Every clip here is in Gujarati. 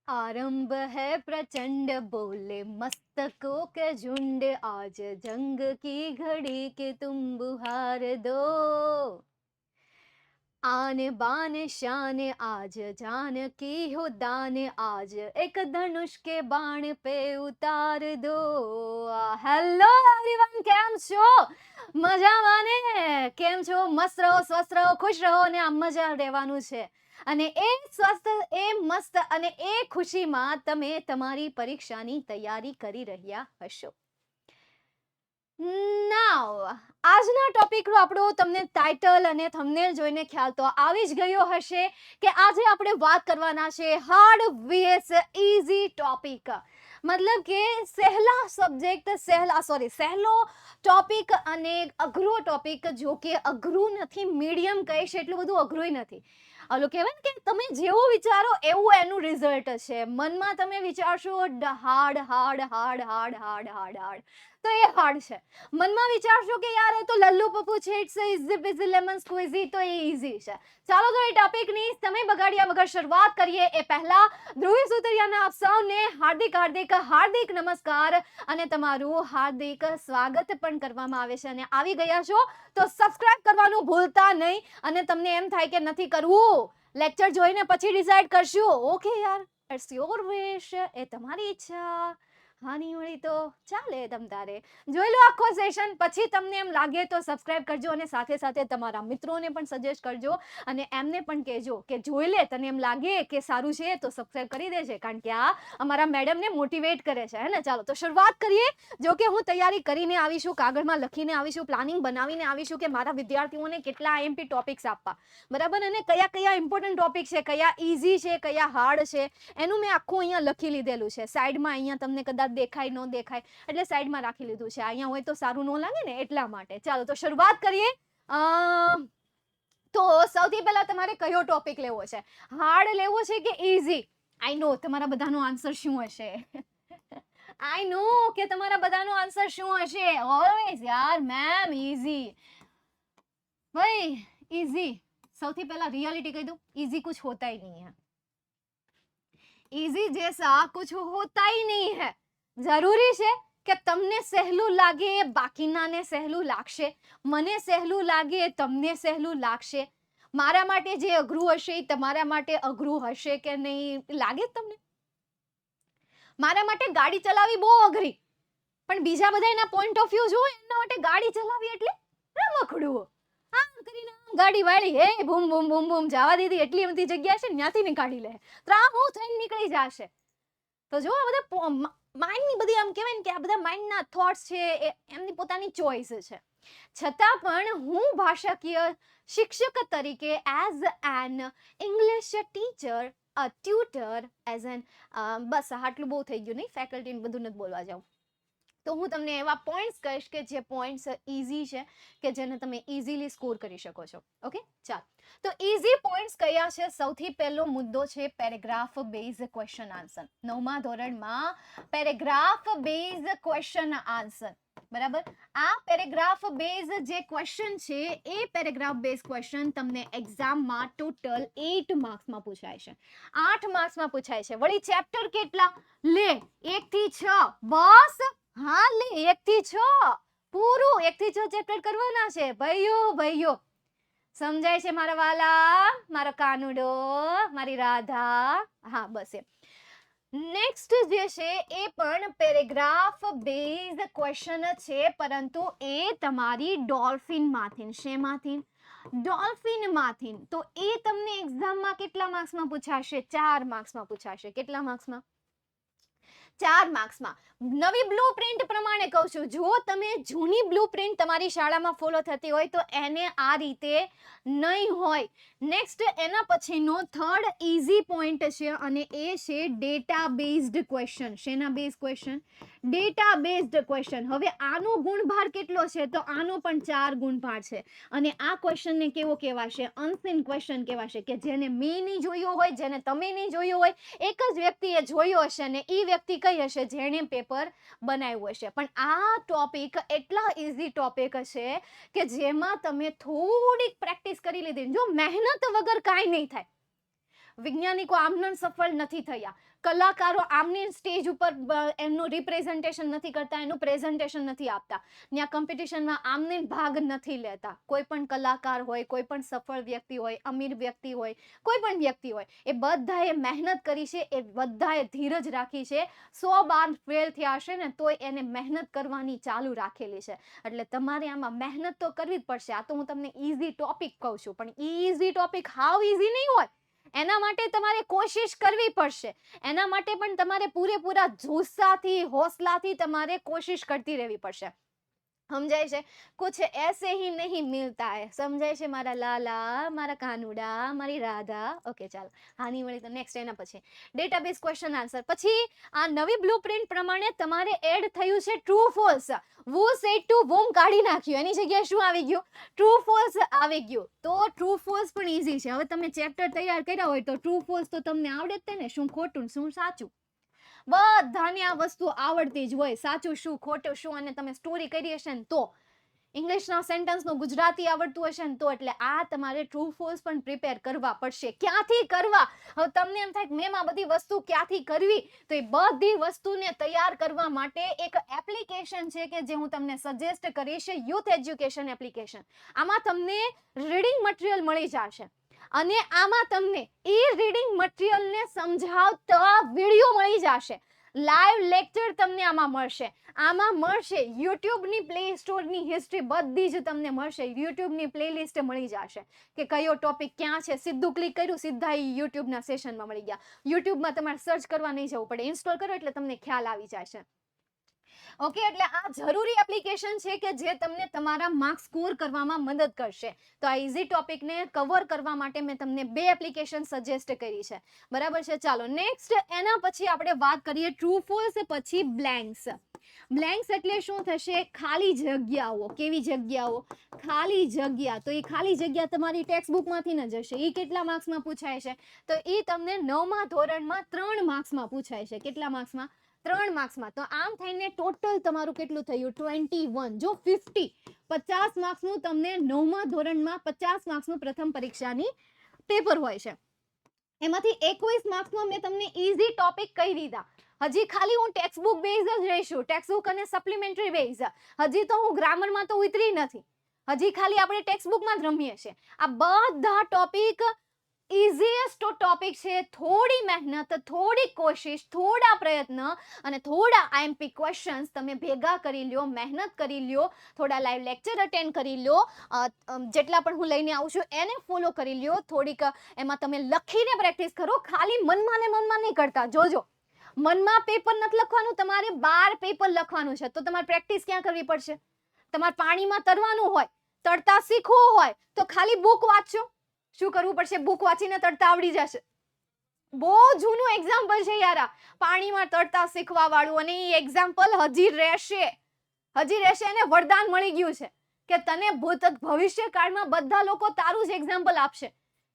आरंभ है प्रचंड बोले मस्तकों के झुंड आज जंग की घड़ी के तुम बुहार दो आन बान शान आज जान की हो दान आज एक धनुष के बाण पे उतार दो હેલો એવરીવન કેમ છો મજામાં ને કેમ છો મસ્ત રહો સ્વસ્થ રહો ખુશ રહો અને આ મજા રહેવાનું છે અને એ સ્વસ્થ એ મસ્ત અને એ ખુશીમાં તમે તમારી પરીક્ષાની તૈયારી કરી રહ્યા હશો નાઉ આજના ટોપિકનો આપણો તમને ટાઇટલ અને થંબનેલ જોઈને ખ્યાલ તો આવી જ ગયો હશે કે આજે આપણે વાત કરવાના છે હાર્ડ vs ઈઝી ટોપિક મતલબ કે સહેલા સબ્જેક્ટ સહેલો ટોપિક અને અઘરો ટોપિક જો કે અઘરું નથી મીડિયમ કહીશ એટલું બધું અઘરું નથી ઓલું કહેવાય ને કે તમે જેવું વિચારો એવું એનું રિઝલ્ટ છે મનમાં તમે વિચારશો hard hard hard hard hard hard hard તો એ હાર્ડ છે મનમાં વિચારશો કે યાર એ તો લલ્લુ પપ્પુ છે ઇટ્સ ઇઝી પીઝી લેમન સ્ક્વીઝી તો એ ઈઝી છે ચાલો તો એ ટોપિકની સમય બગાડ્યા વગર શરૂઆત કરીએ એ પહેલા ધ્રુવી સુતરિયાના આપ સૌને હાર્દિક હાર્દિક હાર્દિક નમસ્કાર અને તમારું હાર્દિક સ્વાગત પણ કરવામાં આવે છે અને આવી ગયા છો તો સબસ્ક્રાઇબ કરવાનું ભૂલતા નહીં અને તમને એમ થાય કે નથી કરવું લેક્ચર જોઈને પછી ડિસાઈડ કરશું ઓકે યાર ઇટ્સ યોર વિશ એ તમારી ઈચ્છા હાની વળી તો ચાલે તમ તારે જોઈ લો આખો સેશન પછી તમને એમ લાગે તો સબસ્ક્રાઇબ કરજો અને સાથે સાથે તમારા મિત્રોને પણ સજેસ્ટ કરજો અને એમને પણ કહેજો કે જોઈ લે તને એમ લાગે કે સારું છે તો સબસ્ક્રાઇબ કરી દેજે કારણ કે આ અમારા મેડમને મોટિવેટ કરે છે હે ને ચાલો તો શરૂઆત કરીએ જો કે હું તૈયારી કરીને આવીશું કાગળમાં લખીને આવીશું પ્લાનિંગ બનાવીને આવીશું કે મારા વિદ્યાર્થીઓને કેટલા આઈએમપી ટોપિક્સ આપવા બરાબર અને કયા કયા ઇમ્પોર્ટન્ટ ટોપિક છે કયા ઈઝી છે કયા હાર્ડ છે એનું મેં આખું અહીંયા લખી લીધેલું છે સાઈડમાં અહીંયા તમને કદાચ દેખાય ન દેખાય એટલે સાઈડમાં રાખી લીધું છે અહીંયા હોય તો સારું ન લાગે ને એટલા માટે ચાલો તો શરૂઆત કરીએ તો સૌથી પહેલા તમારે કયો ટોપિક લેવો છે હાર્ડ લેવો છે કે ઈઝી આઈ નો તમારા બધાનો આન્સર શું હશે આઈ નો કે તમારા બધાનો આન્સર શું હશે ઓલવેઝ યાર મેમ ઈઝી ભાઈ ઈઝી સૌથી પહેલા રિયલિટી કહી દઉં ઈઝી कुछ होता ही नहीं है ઈઝી जैसा कुछ होता ही नहीं है જરૂરી છે કે તમને સહેલું લાગે બાકીનાને સહેલું લાગશે મને સહેલું લાગે તમને સહેલું લાગશે મારા માટે જે અઘરું હશે એ તમારા માટે અઘરું હશે કે નહીં લાગે તમને મારા માટે ગાડી ચલાવવી બહુ અઘરી પણ બીજા બધા એના પોઈન્ટ ઓફ વ્યૂ જો એના માટે ગાડી ચલાવવી એટલે રમકડું આમ કરીને ગાડી વાળી હે બૂમ બૂમ બૂમ બૂમ જવા દીધી એટલી બધી જગ્યા છે ત્યાંથી ને કાઢી લે તો આ હું થઈને નીકળી જશે તો જો આ બધા માઇન્ડની બધી આમ કહેવાય ને કે આ બધા માઇન્ડના થોટ્સ છે એમની પોતાની ચોઇસ છે છતાં પણ હું ભાષાકીય શિક્ષક તરીકે as an English teacher a tutor as an બસ આટલું બહુ થઈ ગયું નહીં ફેકલ્ટીને બધું નથી બોલવા જાઉં તો હું તમને એવા પોઈન્ટ્સ કહીશ કે જે પોઈન્ટ્સ ઈઝી છે કે જેને તમે ઇઝીલી સ્કોર કરી શકો છો ઓકે ચાલો તો ઈઝી પોઈન્ટ્સ કયા છે સૌથી પહેલો મુદ્દો છે પેરેગ્રાફ બેઝ ક્વેશ્ચન આન્સર 9મા ધોરણમાં પેરેગ્રાફ બેઝ ક્વેશ્ચન આન્સર બરાબર આ પેરેગ્રાફ બેઝ જે ક્વેશ્ચન છે એ પેરેગ્રાફ બેઝ ક્વેશ્ચન તમને એક્ઝામમાં ટોટલ 8 માર્ક્સમાં પૂછાય છે 8 માર્ક્સમાં પૂછાય છે વળી ચેપ્ટર કેટલા લે 1 થી 6 બસ હા લે 1 થી 6 પૂરું 1 થી 6 ચેપ્ટર કરવાના છે ભાઈઓ સમજાય છે મારા વાલા મારો કાનુડો મારી રાધા હા બસ નેક્સ્ટ જે છે એ પણ પેરેગ્રાફ બેઝ ક્વેશ્ચન છે પરંતુ એ તમારી ડોલ્ફિનમાંથી શેમાંથી ડોલ્ફિનમાંથી તો એ તમને એક્ઝામમાં કેટલા માર્ક્સમાં પૂછાશે 4 માર્ક્સમાં પૂછાશે કેટલા માર્ક્સમાં 4 માર્ક્સમાં નવી બ્લુપ્રિન્ટ પ્રમાણે કહું છું જો તમે જૂની બ્લુપ્રિન્ટ તમારી શાળામાં ફોલો થતી હોય તો એને આ રીતે નહીં હોય નેક્સ્ટ એના પછીનો થર્ડ ઈઝી પોઈન્ટ છે અને એ છે ડેટા બેઝડ ક્વેશ્ચન શેના base question data based question હવે આનો ગુણભાર કેટલો છે તો આનો પણ 4 ગુણભાર છે અને આ ક્વેશ્ચનને કેવો કહેવાશે અનસીન ક્વેશ્ચન કહેવાશે કે જેને મેં નહીં જોયો હોય જેને તમે નહીં જોયો હોય એક જ વ્યક્તિએ જોયો હશે અને એ વ્યક્તિ કઈ હશે જેણે પેપર બનાવ્યું હશે પણ આ ટોપિક એટલા ઈઝી ટોપિક છે કે જેમાં તમે થોડીક પ્રેક્ટિસ કરી લીધી જો મહેનત વગર કાંઈ નહીં થાય વૈજ્ઞાનિકો આમને સફળ નથી થયા, કલાકારો આમની સ્ટેજ ઉપર એમનું રિપ્રેઝન્ટેશન નથી કરતા, એનું પ્રેઝન્ટેશન નથી આપતા, ત્યાં કોમ્પિટિશનમાં આમને ભાગ નથી લેતા. કોઈ પણ કલાકાર હોય, કોઈ પણ સફળ વ્યક્તિ હોય, અમીર વ્યક્તિ હોય, કોઈ પણ વ્યક્તિ હોય, એ બધાએ મહેનત કરી છે, એ બધાએ ધીરજ રાખી છે. 100 બાર ફેલ થયા હશે ને તોય એને મહેનત કરવાની ચાલુ રાખેલી છે. એટલે તમારે આમાં મહેનત તો કરવી જ પડશે. આ તો હું તમને ઈઝી ટોપિક કહું છું, પણ ઈઝી ટોપિક હાવ ઈઝી નહીં હોય. એના માટે તમારે કોશિશ કરવી પડશે. એના માટે પણ તમારે પૂરેપૂરા જુસ્સાથી, હોસલાથી તમારે કોશિશ કરતી રહેવી પડશે. સમજાય છે? કુછ ऐसे ही नहीं मिलता है. સમજાય છે મારા લાલા, મારા કાનુડા, મારી રાધા? ઓકે, ચાલો. હાની મળી તો નેક્સ્ટ એના પછી ડેટાબેઝ ક્વેશ્ચન આન્સર. પછી આ નવી બ્લુપ્રિન્ટ પ્રમાણે તમારે એડ થયું છે ટ્રુ ફોલ્સ. વુ સેડ ટુ બૂમ કાઢી નાખ્યું, એની જગ્યાએ શું આવી ગયું? ટ્રુ ફોલ્સ આવી ગયું. તો ટ્રુ ફોલ્સ પણ ઈઝી છે. હવે તમે ચેપ્ટર તૈયાર કર્યા હોય તો ટ્રુ ફોલ્સ તો તમને આવડે જ ને, શું ખોટું શું સાચું. બધાને આ વસ્તુ આવડતી જ હોય, સાચું શું ખોટું શું. અને તમે સ્ટોરી કરી હશે ને તો, ઇંગ્લિશના સેન્ટેન્સનું ગુજરાતી આવડતું હશે ને તો, એટલે આ તમારે ટ્રુ ફોલ્સ પણ પ્રિપેર કરવા પડશે. ક્યાંથી કરવા? હવે તમને એમ થાય કે મેમ આ બધી વસ્તુ ક્યાંથી કરવી, તો એ બધી વસ્તુને તૈયાર કરવા માટે એક એપ્લિકેશન છે કે જે હું તમને સજેસ્ટ કરીશ, યુથ એજ્યુકેશન એપ્લિકેશન. આમાં તમને રીડિંગ મટીરિયલ મળી જશે અને આમાં તમને એ રીડિંગ મટીરિયલને સમજાવતા વિડીયો મળી જશે. લાઈવ લેક્ચર તમને આમાં મળશે. આમાં મળશે યુટ્યુબની પ્લે સ્ટોરની હિસ્ટ્રી, બધી જ તમને મળશે. યુટ્યુબની પ્લેલિસ્ટ મળી જશે કે કયો ટોપિક ક્યાં છે. સીધું ક્લિક કર્યું, સીધા યુટ્યુબના સેશનમાં મળી ગયા. યુટ્યુબમાં તમારે સર્ચ કરવા નહીં જવું પડે, ઇન્સ્ટોલ કરો એટલે તમને ખ્યાલ આવી જશે. ઓકે, એટલે આ જરૂરી એપ્લિકેશન છે કે જે તમને તમારા માર્ક્સ સ્કોર કરવામાં મદદ કરશે. તો આ ઈઝી ટોપિકને કવર કરવા માટે મેં તમને 2 એપ્લિકેશન સજેસ્ટ કરી છે. બરાબર છે? ચાલો નેક્સ્ટ એના પછી આપણે વાત કરીએ ટ્રુ ફોલ્સ, પછી બ્લેન્ક્સ. બ્લેન્ક્સ એટલે શું થશે? ખાલી જગ્યાઓ. કેવી જગ્યાઓ? ખાલી જગ્યા. તો એ ખાલી જગ્યા તમારી ટેક્સ્ટ બુકમાંથી ન જશે. એ કેટલા માર્ક્સમાં પૂછાય છે? તો એ તમને 9મા ધોરણમાં 3 માર્ક્સમાં પૂછાય છે. કેટલા માર્ક્સમાં? 3 માર્ક્સમાં. તો આમ થઈને ટોટલ તમારું કેટલું થયું? 21. જો 50 માર્ક્સનું તમને 9મા ધોરણમાં 50 માર્ક્સનું પ્રથમ પરીક્ષાની પેપર હોય છે. એમાંથી 21 માર્ક્સમાં મેં તમને ઈઝી ટોપિક કહી દીધા. હજી ખાલી હું ટેક્સ્ટ બુક બેઝ જ રહીશું, ટેક્સ્ટ બુક અને સપ્લિમેન્ટરી બેઝ. હજી તો હું ગ્રામરમાં તો ઉતરી નથી. હજી ખાલી આપણે ટેક્સ્ટ બુકમાં જ રમીએ છીએ. આ બધા ટોપિક ઇઝીએસ્ટ ટોપિક છે. થોડી મહેનત, થોડી કોશિશ, થોડા પ્રયત્ન અને થોડા આઈએમપી ક્વેશ્ચન્સ તમે ભેગા કરી લ્યો, મહેનત કરી લ્યો, થોડા લાઈવ લેક્ચર અટેન્ડ કરી લ્યો, જેટલા પણ હું લઈને આવું છું એને ફોલો કરી લ્યો, થોડીક એમાં તમે લખીને પ્રેક્ટિસ કરો. ખાલી મનમાં ને મનમાં નહીં કરતા. જોજો, મનમાં પેપર નથી લખવાનું, તમારે 12 પેપર લખવાનું છે. તો તમારે પ્રેક્ટિસ ક્યાં કરવી પડશે? તમારે પાણીમાં તરવાનું હોય, તરતા શીખવું હોય તો ખાલી બુક વાંચો. શું કરવું પડશે? બુક વાંચીને તરતા આવડી જશે. બહુ જૂનું એક્ઝામ્પલ છે યાર, પાણીમાં તરતા શીખવા વાળું. અને એ એક્ઝામ્પલ હજી રહેશે. એને વરદાન મળી ગયું છે કે તને ભવિષ્ય કાળમાં બધા લોકો તારું જ એક્ઝામ્પલ આપશે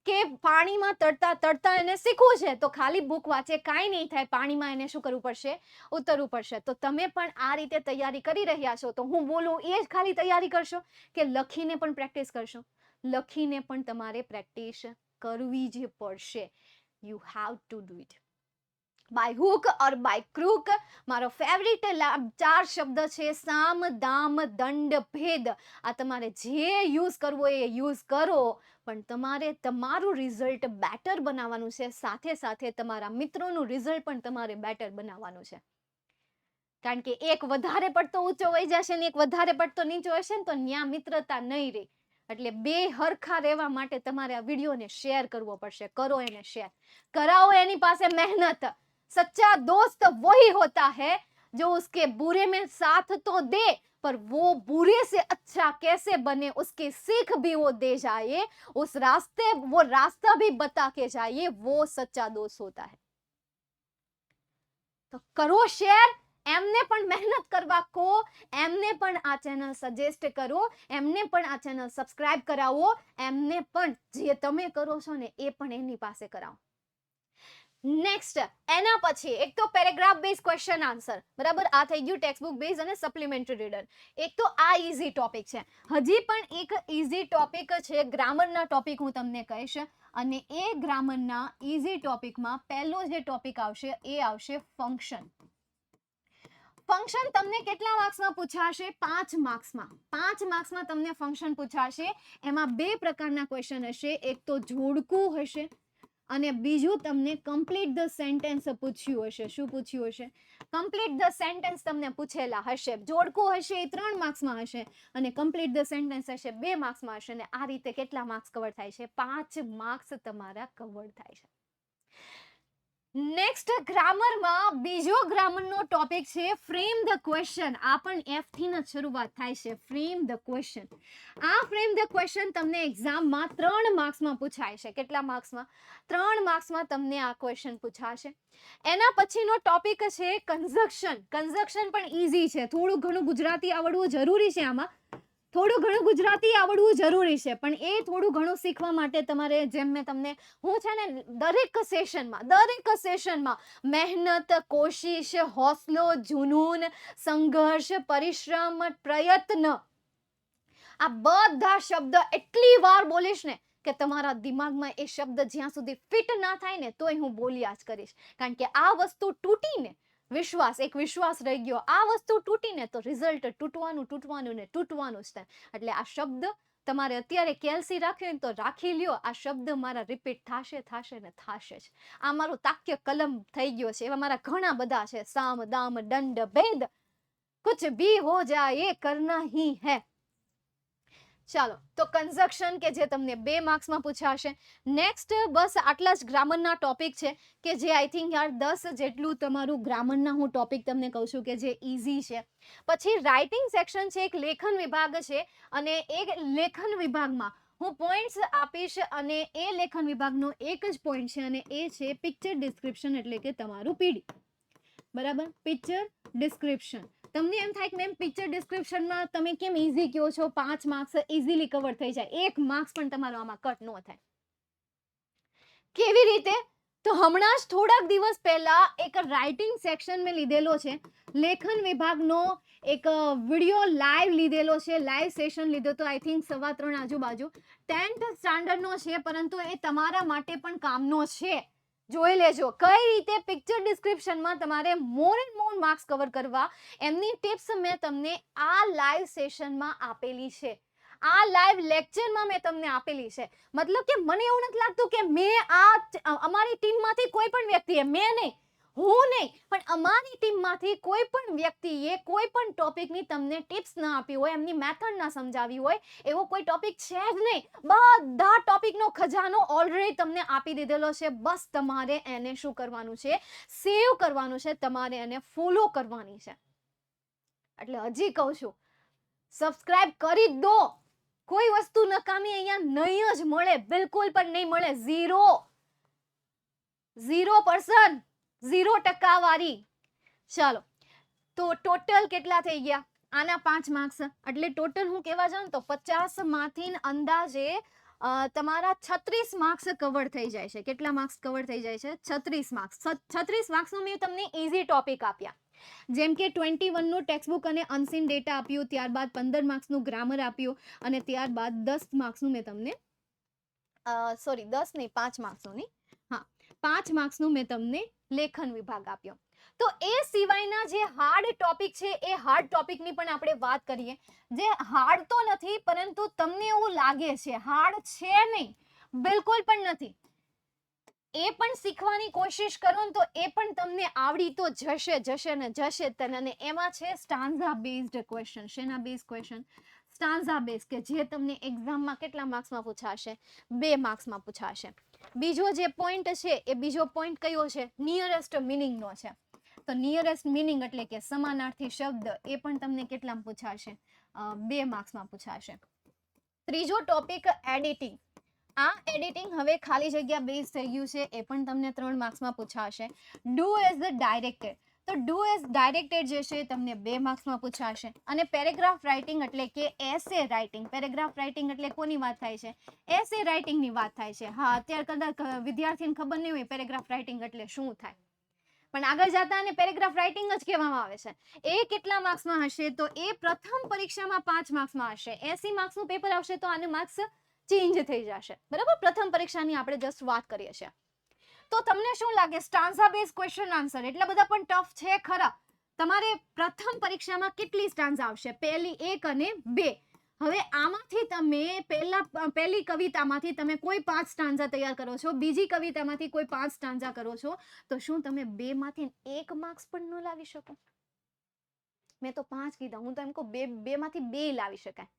કે પાણીમાં તરતા એને શીખવું છે તો ખાલી બુક વાંચે કાંઈ નહીં થાય. પાણીમાં એને શું કરવું પડશે? ઉતરવું પડશે. તો તમે પણ આ રીતે તૈયારી કરી રહ્યા છો તો હું બોલું એ જ ખાલી તૈયારી કરશો કે લખીને પણ પ્રેક્ટિસ કરશો? લખીને પણ તમારે પ્રેક્ટિસ કરવી જ પડશે. You have to do it by hook or by crook. મારો ફેવરિટ 4 શબ્દ છે સામ, દામ, દંડ, ભેદ. આ તમારે જે યુઝ કરવો એ યુઝ કરો, પણ તમારે તમારું રિઝલ્ટ બેટર બનાવવાનું છે. સાથે સાથે તમારા મિત્રોનું રિઝલ્ટ પણ તમારે બેટર બનાવવાનું છે. કારણ કે એક વધારે પડતો ઊંચો વહી જશે ને એક વધારે પડતો નીચો હશે ને તો ન્યા મિત્રતા નહીં રહે. એટલે 2 હરખા રહેવા માટે તમારે આ વિડીયોને શેર કરવો પડશે. કરો એને શેર, કરાવો એની પાસે મહેનત. सच्चा दोस्त वही होता है जो उसके बुरे में साथ तो दे पर वो बुरे से अच्छा कैसे बने उसकी सीख भी वो दे जाए, उस रास्ता भी बता के जाए, वो सच्चा दोस्त होता है. तो करो शेर, એમને પણ મહેનત કરવા કહો, એમને પણ આ ચેનલ સજેસ્ટ કરો, એમને પણ આ ચેનલ સબસ્ક્રાઇબ કરાવો, એમને પણ જે તમે કરો છો ને એ પણ એની પાસે કરાવો. નેક્સ્ટ એના પછી એક તો પેરેગ્રાફ બેઝ ક્વેશ્ચન આન્સર. બરાબર, આ થઈ ગયું ટેક્સ્ટ બુક બેઝ અને સપ્લિમેન્ટરી રીડર. એક તો આ ઈઝી ટોપિક છે. હજી પણ એક ઈઝી ટોપિક છે ગ્રામરના ટોપિક હું તમને કહીશ. અને એ ગ્રામરના ઇઝી ટોપિકમાં પહેલો જે ટોપિક આવશે એ આવશે ફંક્શન. ફંક્શન તમને કેટલા માર્ક્સમાં પૂછાશે? 5 માર્ક્સમાં. 5 માર્ક્સમાં તમને ફંક્શન પૂછાશે. એમાં 2 પ્રકારના ક્વેશ્ચન હશે. એક તો જોડકું હશે અને બીજું તમને કમ્પ્લીટ ધ સેન્ટેન્સ પૂછ્યું હશે. શું પૂછ્યું હશે? કમ્પ્લીટ ધ સેન્ટેન્સ તમને પૂછેલા હશે. જોડકું હશે એ 3 માર્ક્સમાં હશે અને કમ્પ્લીટ ધ સેન્ટેન્સ હશે 2 માર્ક્સમાં હશે. અને આ રીતે કેટલા માર્ક્સ કવર થાય છે? 5 માર્ક્સ તમારા કવર થાય છે. નેક્સ્ટ ગ્રામરમાં બીજો ગ્રામરનો ટોપિક છે ફ્રેમ ધ ક્વેશ્ચન. આ પણ F થી જ શરૂઆત થાય છે. Frame the question. આ ફ્રેમ ધ ક્વેશ્ચન તમને એક્ઝામમાં 3 માર્ક્સમાં પૂછાય છે. કેટલા માર્ક્સમાં? 3 માર્ક્સમાં તમને આ ક્વેશ્ચન પૂછાશે. એના પછીનો ટોપિક છે કન્જક્શન. કન્જક્શન પણ ઈઝી છે. થોડું ઘણું ગુજરાતી આવડવું જરૂરી છે. આમાં થોડું ઘણું ગુજરાતી આવડવું જરૂરી છે, પણ એ થોડું ઘણું શીખવા માટે તમારે, જેમ મેં તમને, હું છે ને દરેક સેશનમાં મહેનત, કોશિશ, હોસલો, જુનૂન, સંઘર્ષ, પરિશ્રમ, પ્રયત્ન, આ બધા શબ્દ એટલી વાર બોલીશ ને કે તમારા દિમાગમાં એ શબ્દ જ્યાં સુધી ફિટ ના થાય ને તોય હું બોલ્યા જ કરીશ. કારણ કે આ વસ્તુ તૂટીને એક વિશ્વાસ રહી ગયો. આ વસ્તુ તૂટીને તો રિઝલ્ટ તૂટવાનું જ થાય. એટલે આ શબ્દ તમારે અત્યારે કેલ્સી રાખ્યો ને તો રાખી લ્યો. આ શબ્દ મારા રિપીટ થશે જ. આ મારું તાક્ય કલમ થઈ ગયો છે. એવા મારા ઘણા બધા છે. સામ દામ દંડ ભેદ કુછ ભી હો જાયે એ કરના હી હૈ. ચાલો, તો કન્જક્શન કે જે તમને 2 માર્ક્સમાં પૂછાશે. નેક્સ્ટ બસ આટલા જ ગ્રામરના ટોપિક છે કે જે આઈ થિંક યાર 10 જેટલું તમારું ગ્રામરના હું ટોપિક તમને કહું છું કે જે ઈઝી છે. પછી રાઇટિંગ સેક્શન છે, એક લેખન વિભાગ છે અને એ લેખન વિભાગમાં હું પોઈન્ટ્સ આપીશ અને એ લેખન વિભાગનો એક જ પોઈન્ટ છે અને એ છે પિક્ચર ડિસ્ક્રિપ્શન, એટલે કે તમારું પીડી. બરાબર? Picture description. તમને એમ થાય કે મેમ પિક્ચર ડિસ્ક્રિપ્શનમાં તમે કેમ ઈઝી કહો છો? 5 માર્ક્સ ઈઝીલી કવર થઈ જાય. 1 માર્ક્સ પણ તમારો આમાં કટ ન થાય. કેવી રીતે? તો હમણાં જ થોડાક દિવસ પહેલા એક રાઇટિંગ સેક્શન મેં લીધેલો છે. લેખન વિભાગનો એક વિડિયો લાઈવ લીધેલો છે. લાઈવ સેશન લીધો તો આઈ થિંક 3:15 આજુબાજુ. 10th સ્ટાન્ડર્ડનો છે, પરંતુ એ તમારા માટે પણ કામનો છે. જોઈ લેજો કઈ રીતે પિક્ચર ડિસ્ક્રિપ્શનમાં તમારે મોર એન્ડ મોર માર્ક્સ કવર કરવા. એમની ટિપ્સ મેં તમને આ લાઈવ સેશનમાં આપેલી છે. આ લાઈવ લેક્ચરમાં મેં તમને આપેલી છે. મતલબ કે મને એવું નથી લાગતું કે મેં અમારી ટીમમાંથી કોઈ પણ વ્યક્તિએ, મેં નહીં, હું નહીં, પણ અમારી ટીમમાંથી કોઈ પણ વ્યક્તિએ કોઈ પણ ટોપિકની તમને ટિપ્સ ના આપી હોય, એમની મેથડ ના સમજાવી હોય, એવો કોઈ ટોપિક છે જ નહીં. બધા ટોપિકનો ખજાનો ઓલરેડી તમને આપી દીધેલો છે. બસ તમારે એને શું કરવાનું છે? સેવ કરવાનું છે. તમારે એને ફોલો કરવાની છે. એટલે હજી કહું છું, સબસ્ક્રાઇબ કરી દો. કોઈ વસ્તુ નકામી અહીંયા નહીં જ મળે. બિલકુલ પણ નહીં મળે. 0% 0% વાળી. ચાલો, તો ટોટલ કેટલા થઈ ગયા? આના 5 માર્ક્સ. એટલે ટોટલ હું કહેવા જાઉં તો 50 માંથી અંદાજે તમારા 36 માર્ક્સ કવર થઈ જાય છે. કેટલા માર્ક્સ કવર થઈ જાય છે? 36 માર્ક્સ. 36 માર્ક્સનું મેં તમને ઈઝી ટોપિક આપ્યા. જેમ કે 21 નું ટેક્સ્ટબુક અને અનસીન ડેટા આપ્યું, ત્યારબાદ 15 માર્ક્સનું ગ્રામર આપ્યું અને ત્યારબાદ 10 માર્ક્સનું મેં તમને 10 નહીં, 5 માર્ક્સનું નહીં, હા, 5 માર્ક્સનું મેં તમને લેખન વિભાગ આપ્યો. તો એ સિવાયના જે હાર્ડ ટોપિક છે એ હાર્ડ ટોપિકની પણ આપણે વાત કરીએ. જે હાર્ડ તો નથી, પરંતુ તમને એવું લાગે છે હાર્ડ છે, નહીં, બિલકુલ પણ નથી. એ પણ શીખવાની કોશિશ કરો ને તો એ પણ તમને આવડી તો જશે. અને એમાં છે સ્ટાન્ઝા બેઝડ ક્વેશ્ચન. શેના બેઝ ક્વેશ્ચન? સ્ટાન્ઝા બેઝ, કે જે તમને એક્ઝામમાં કેટલા માર્ક્સમાં પૂછાશે? 2 માર્ક્સમાં પૂછાશે. બીજો જે પોઈન્ટ છે એ બીજો પોઈન્ટ કયો છે? નિયરેસ્ટ મિનિંગનો છે. તો નિયરેસ્ટ મિનિંગ એટલે કે સમાનાર્થી શબ્દ, એ પણ તમને કેટલામાં પૂછાશે? 2 માર્ક્સમાં પૂછાશે. ત્રીજો ટોપિક એડિટિંગ. આ એડિટિંગ હવે ખાલી જગ્યા બેઝ થઈ ગયું છે. એ પણ તમને 3 માર્ક્સમાં પૂછાશે. Do as the directed. તો ડુ એઝ ડાયરેક્ટેડ જે છે તમને 2 માર્ક્સમાં પૂછાશે. અને પેરેગ્રાફ રાઇટિંગ એટલે કે એસે રાઇટિંગ. પેરેગ્રાફ રાઇટિંગ એટલે કોની વાત થાય છે? એસે રાઇટિંગની વાત થાય છે. હા, અત્યારે કદાચ વિદ્યાર્થીને ખબર નહીં હોય પેરેગ્રાફ રાઇટિંગ એટલે શું થાય, પણ આગળ જતા અને પેરેગ્રાફ રાઇટિંગ જ કહેવામાં આવે છે. એ કેટલા માર્ક્સમાં હશે? તો એ પ્રથમ પરીક્ષામાં 5 માર્ક્સમાં હશે. 80 માર્ક્સનું પેપર આવશે તો આને માર્ક્સ ચેન્જ થઈ જશે. બરાબર, પ્રથમ પરીક્ષાની આપણે જસ્ટ વાત કરીએ છીએ. તો તમને શું લાગે સ્ટાન્ઝા બેઝ ક્વેશ્ચન આન્સર એટલા બધા પણ ટફ છે ખરા? તમારે પ્રથમ પરીક્ષામાં કેટલી સ્ટાન્ઝા આવશે? પહેલી 1 અને 2. હવે આમાંથી તમે પહેલી કવિતામાંથી તમે કોઈ 5 સ્ટાન્ઝા તૈયાર કરો છો, બીજી કવિતામાંથી કોઈ 5 સ્ટાન્ઝા કરો છો, તો શું તમે 2 માંથી 1 માર્ક્સ પણ ન લાવી શકો? મેં તો 5 કીધા, હું તો એમ કહું 2 માંથી 2 લાવી શકાય.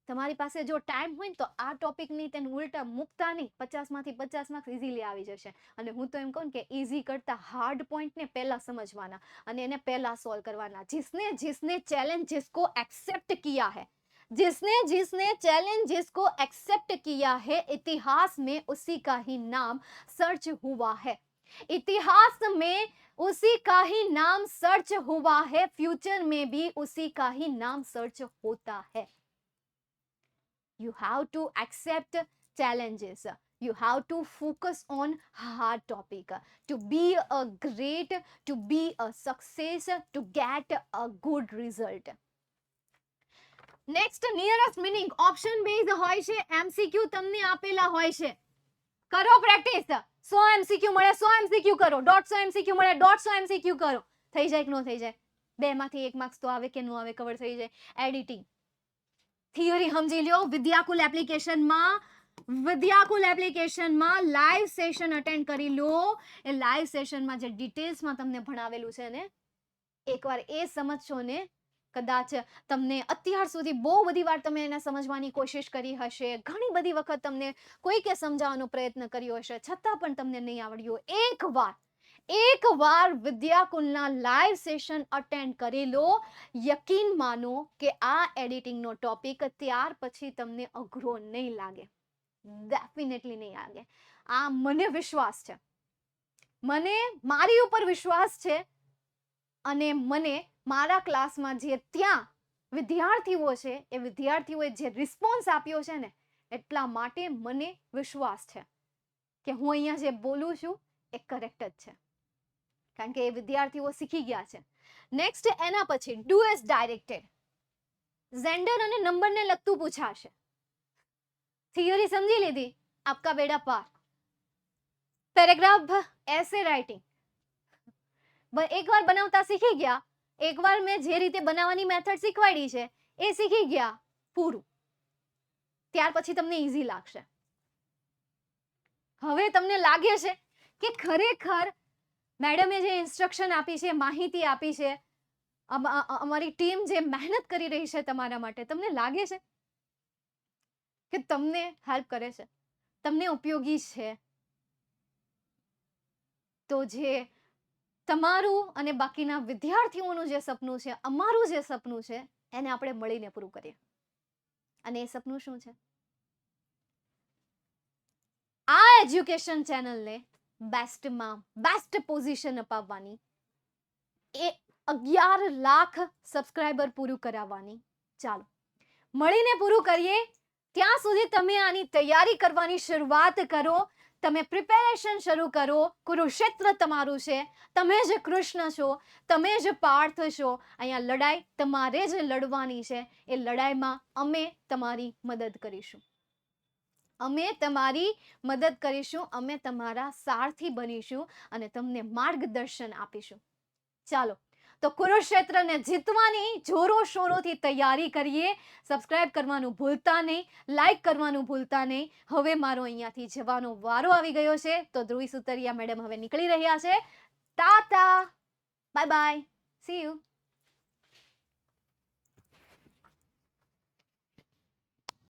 તમારી પાસે જો ટાઈમ હોય ને તો આ ટોપિકની તેને ઉલટા મૂકતા નહીં, 50 માંથી 50 માર્ક્સ ઇઝીલી આવી જશે. અને હું તો એમ કહું કે ઇઝી કરતા હાર્ડ પોઈન્ટને પહેલા સમજવાના અને એને પહેલા સોલ્વ કરવાના. जिसने चैलेंज जिसको एक्सेप्ट किया है, जिसने चैलेंज जिसको एक्सेप्ट किया है, इतिहास में उसी का ही नाम सर्च हुआ है. इतिहास में उसी का ही नाम सर्च हुआ है, फ्यूचर में भी उसी का ही नाम सर्च होता है. You have to accept challenges. You have to focus on hard topic to be a great, to be a success, to get a good result. Next, nearest meaning option based હોય છે, MCQ તમને આપેલા હોય છે. કરો પ્રેક્ટિસ. 100 MCQ મળે 100 MCQ કરો, 150 MCQ મળે 150 MCQ કરો. થઈ જાય કે ન થઈ જાય? 2 માંથી 1 માર્ક્સ તો આવે કે ન આવે? કવર થઈ જાય. એડિટિંગ થિયરી સમજી લ્યો. વિદ્યાકુલ એપ્લિકેશનમાં લાઈવ સેશન અટેન્ડ કરી લો. એ લાઈવ સેશનમાં જે ડિટેલ્સમાં તમને ભણાવેલું છે ને, એકવાર એ સમજશો ને, કદાચ તમને અત્યાર સુધી બહુ બધી વાર તમે એને સમજવાની કોશિશ કરી હશે, ઘણી બધી વખત તમને કોઈકે સમજાવવાનો પ્રયત્ન કર્યો હશે, છતાં પણ તમને નહીં આવડ્યું. એકવાર વિદ્યાકુલના લાઈવ સેશન અટેન્ડ કરી લો. યકીન માનો કે આ એડિટિંગનો ટોપિક ત્યાર પછી તમને અઘરો નહીં લાગે, ડેફિનેટલી નહીં લાગે. આ મને વિશ્વાસ છે, મને મારી ઉપર વિશ્વાસ છે, અને મને મારા ક્લાસમાં જે ત્યાં વિદ્યાર્થીઓ છે એ વિદ્યાર્થીઓએ જે રિસ્પોન્સ આપ્યો છે ને, એટલા માટે મને વિશ્વાસ છે કે હું અહીંયા જે બોલું છું એ કરેક્ટ જ છે, કારણ કે એ વિદ્યાર્થીઓ શીખી ગયા છે. નેક્સ્ટ એના પછી ડુ એઝ ડાયરેક્ટેડ, જેન્ડર અને નંબરને લગતું પૂછાશે. થિયરી સમજી લીધી, આપકા બેડા પાર. પેરેગ્રાફ એસે રાઇટિંગ એકવાર બનાવતા શીખી ગયા, એકવાર મેં જે રીતે બનાવવાની મેથડ શીખવાડી છે એ શીખી ગયા, પૂરું. ત્યાર પછી તમને ઈઝી લાગશે. હવે તમને લાગે છે કે ખરેખર મેડમે જે ઇન્સ્ટ્રક્શન આપી છે, માહિતી આપી છે, અમારી ટીમ જે મહેનત કરી રહી છે તમારા માટે, તમને લાગે છે કે તમને હેલ્પ કરે છે, તમને ઉપયોગી છે? તો જે તમારું અને બાકીના વિદ્યાર્થીઓનું જે સપનું છે, અમારું જે સપનું છે, એને આપણે મળીને પૂરું કરીએ. અને એ સપનું શું છે? આ એજ્યુકેશન ચેનલને બેસ્ટમાં બેસ્ટ પોઝિશન અપાવવાની, એ 11 લાખ સબસ્ક્રાઇબર પૂરું કરાવવાની. ચાલો મળીને પૂરું કરીએ. ત્યાં સુધી તમે આની તૈયારી કરવાની શરૂઆત કરો, તમે પ્રિપેરેશન શરૂ કરો. કુરુક્ષેત્ર તમારું છે, તમે જ કૃષ્ણ છો, તમે જ પાર્થ છો. અહીંયા લડાઈ તમારે જ લડવાની છે. એ લડાઈમાં અમે તમારી મદદ કરીશું, અમે તમારા સારથી બનીશું અને તમને માર્ગદર્શન આપીશું. ચાલો તો કુરુક્ષેત્રને જીતવાની જોરો શોરોથી તૈયારી કરીએ. સબસ્ક્રાઇબ કરવાનું ભૂલતા નહીં, લાઈક કરવાનું ભૂલતા નહીં. હવે મારો અહીંયાથી જવાનો વારો આવી ગયો છે, તો ધ્રુવી સુતરિયા મેડમ હવે નીકળી રહ્યા છે. Tata, bye bye, C you.